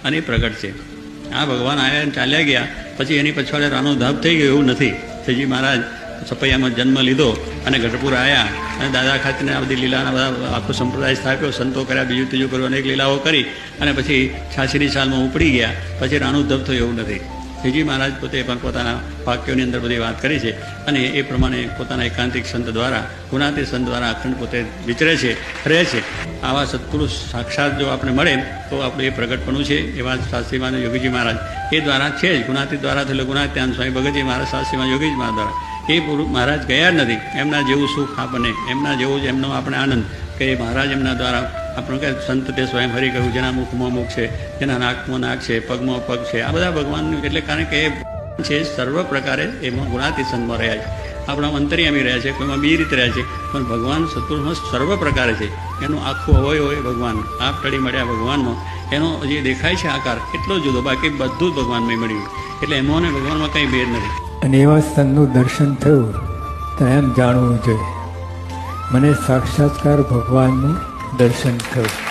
અને એ પ્રગટ છે. આ ભગવાન આવ્યા અને ચાલ્યા ગયા પછી એની પછવાડે રાનો ધાપ થઈ ગયો એવું નથી. શ્રીજી મહારાજ સપૈયામાં જન્મ લીધો અને ગઢપુર આવ્યા અને દાદા ખાતેને આ બધી લીલાના બધા આખો સંપ્રદાય સ્થાપ્યો, સંતો કર્યા, બીજું ત્રીજું કર્યું, અનેક લીલાઓ કરી અને પછી 86ની સાલમાં ઉપડી ગયા. પછી રાનું ધબ થયું એવું નથી. શ્રીજી મહારાજ પોતે પણ પોતાના વાક્યોની અંદર બધી વાત કરી છે અને એ પ્રમાણે પોતાના એકાંતિક સંત દ્વારા, ગુણાતીત સંત દ્વારા અખંડ પોતે વિચરે છે, રહે છે. આવા સત્પુરુષ સાક્ષાત જો આપણે મળે તો આપણું એ પ્રગટપણું છે. એવા શાસ્ત્રીમાન યોગીજી મહારાજ એ દ્વારા છે જ. ગુણાતીત દ્વારા થયેલો ગુણાત્યાન સ્વામી ભગતજી મહારાજ શાસ્ત્રીમાન યોગીજી મહારાજ દ્વારા. એ મહારાજ ગયા જ નથી. એમના જેવું સુખ આપણને, એમના જેવું જ એમનો આપણે આનંદ કે મહારાજ એમના દ્વારા આપણું કહે સંત તે સ્વયં હરી કહ્યું, જેના મુખમાં મુખ છે, જેના નાકમાં નાક છે, પગમાં પગ છે. આ બધા ભગવાનનું એટલે કારણ કે એ છે સર્વ પ્રકારે એમાં ગુણાતીત સંતમાં રહ્યા છે. આપણા અંતર્યામી રહ્યા છે, કોઈમાં બી રીતે રહ્યા છે, પણ ભગવાન સત્પુરુષમાં સર્વ પ્રકારે છે. એનું આખું હોય ભગવાન આપ ટળી મળ્યા ભગવાનમાં એનો જે દેખાય છે આકાર એટલો જુદો, બાકી બધું જ ભગવાનમાં મળ્યું. એટલે એમાં ને ભગવાનમાં કંઈ ભેદ નથી. અને એવા સંતનું દર્શન થયું તો એમ જાણવું જોઈએ મને સાક્ષાત્કાર ભગવાનનું દર્શન થયું.